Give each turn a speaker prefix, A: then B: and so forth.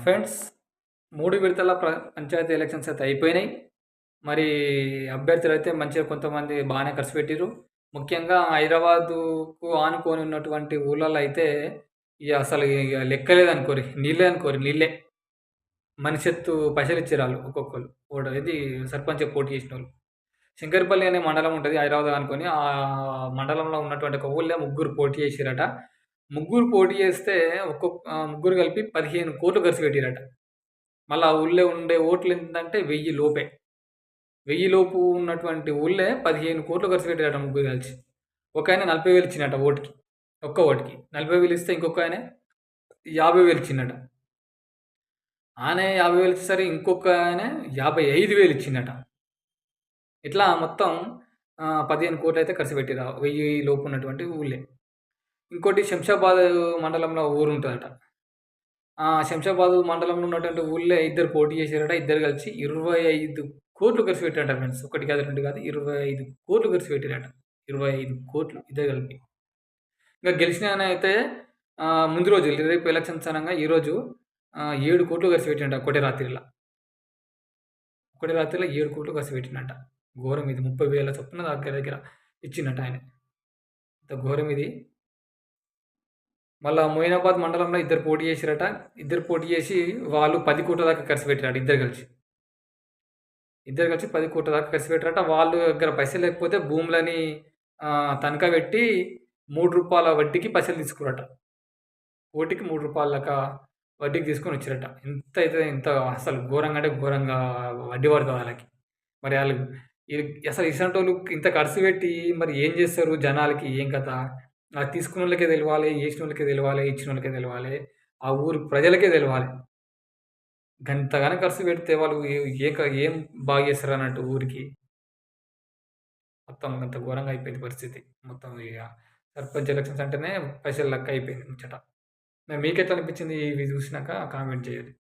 A: Friends 3 విడతల panchayat elections అయితే అయిపోయినాయి. మరి అభ్యర్థులైతే మంచిగా కొంతమంది బానే ఖర్చు పెట్టిర్రు. ముఖ్యంగా హైదరాబాదుకు ఆనుకొని ఉన్నటువంటి ఊర్లల్లో అయితే అసలు లెక్క లేదనుకోరి. నీళ్ళే అనుకోరి నీళ్ళే. మనిషెత్తు పైసలిచ్చిర్రాళ్ళు ఒక్కొక్కళ్ళు. ఇది సర్పంచ్‌గా పోటీ చేసినోళ్ళు. శంకరపల్లి అనే మండలం ఉంటది హైదరాబాద్ ఆనుకొని. ఆ మండలంలో ఉన్నటువంటి ఒక ఊళ్ళో ముగ్గురు పోటీ చేసిర్రట. ముగ్గురు పోటీ చేస్తే ముగ్గురు కలిపి 15,00,00,000 ఖర్చు పెట్టిర్రట. మళ్ళా ఆ ఊళ్ళో ఉండే ఓట్లెంతంటే 1000 లోపే. 1000 లోపు ఉన్నటువంటి ఊళ్ళే 15,00,00,000 ఖర్చు పెట్టారట ముగ్గురు కలిసి. ఒకాయన 40,000 ఇచ్చిండట ఓటుకి. ఒక్క ఓటుకి. 40,000 ఇస్తే ఇంకొకాయన 50,000 ఇచ్చిండట. ఆయన 50,000 ఇచ్చేసరికి ఇంకొకాయన 55,000 ఇచ్చిండట. ఇట్లా మొత్తం 15,00,00,000 అయితే ఖర్చు పెట్టిర్రు. 1000 లోపు ఉన్నటువంటి ఊళ్ళే. ఇంకోటి శంషాబాద్ మండలంలో ఊరుంటదట. శంషాబాద్ మండలంలో ఉన్నటువంటి ఊళ్ళే ఇద్దరు పోటీ చేసారట. ఇద్దరు కలిసి 25,00,00,000 ఖర్చు పెట్టారట ఫ్రెండ్స్. 1 కాదు, 2 కాదు 25,00,00,000 ఖర్చు పెట్టిర్రట. 25,00,00,000 ఇద్దరు కలిపి. ఇంక గెలిసినాయనైతే ముందు రోజు రేపు ఎలక్షన్స్ అనంగా ఈరోజు 7,00,00,000 ఖర్చు పెట్టిండట ఒకటే రాత్రిల. ఒకటే రాత్రిలో 7,00,00,000 ఖర్చు పెట్టిండంట. ఘోరం ఇది. 30,000 చొప్పున దగ్గర దగ్గర ఇచ్చిండట ఆయన. ఇంత ఘోరం ఇది. మళ్ళా మొయినాబాద్ మండలంలో ఇద్దరు పోటీ చేసిరట. ఇద్దరు పోటీ చేసి వాళ్ళు 10,00,00,000 దాకా ఖర్చు పెట్టిరట ఇద్దరు కలిసి. ఇద్దరు కలిసి 10,00,00,000 దాకా ఖర్చు పెట్టిరట. వాళ్ళ దగ్గర పైసలు లేకపోతే భూములని తనఖా పెట్టి రూ. 3 వడ్డీకి పైసలు తీసుకుర్రట. ఓటికి రూ. 3 లెక్క వడ్డీకి తీసుకొనొచ్చిరట. ఎంతైతే ఇంత అసలు ఘోరంగా అంటే ఘోరంగా వడ్డీ పడతది ఆళ్ళకి. మరి ఆళ్ళు ఇ అసలు ఇసంటోళ్ళు ఇంత ఖర్చు పెట్టి మరి ఏం చేస్తారు జనాలకి? ఏం కథ? తీసుకున్నోళ్ళకే తెలవాలే, ఏసినోళ్ళకే తెలవాలే, ఇచ్చినోళ్ళకే తెలవాలే. ఆ ఊరు ప్రజలకే తెలవాలే. గంతగనం ఖర్చు పెడితే వాళ్ళు ఏం బాగా చేస్తారన్నట్టు ఊరికి. మొత్తం అంత ఘోరంగా అయిపోయింది పరిస్థితి. మొత్తం సర్పంచ్ ఎలక్షన్స్ అంటేనే పైసలు లెక్క అయిపోయింది ముచ్చట. మరి మీకెట్లా అనిపించింది ఇవి చూసినాక కామెంట్ చేయండి.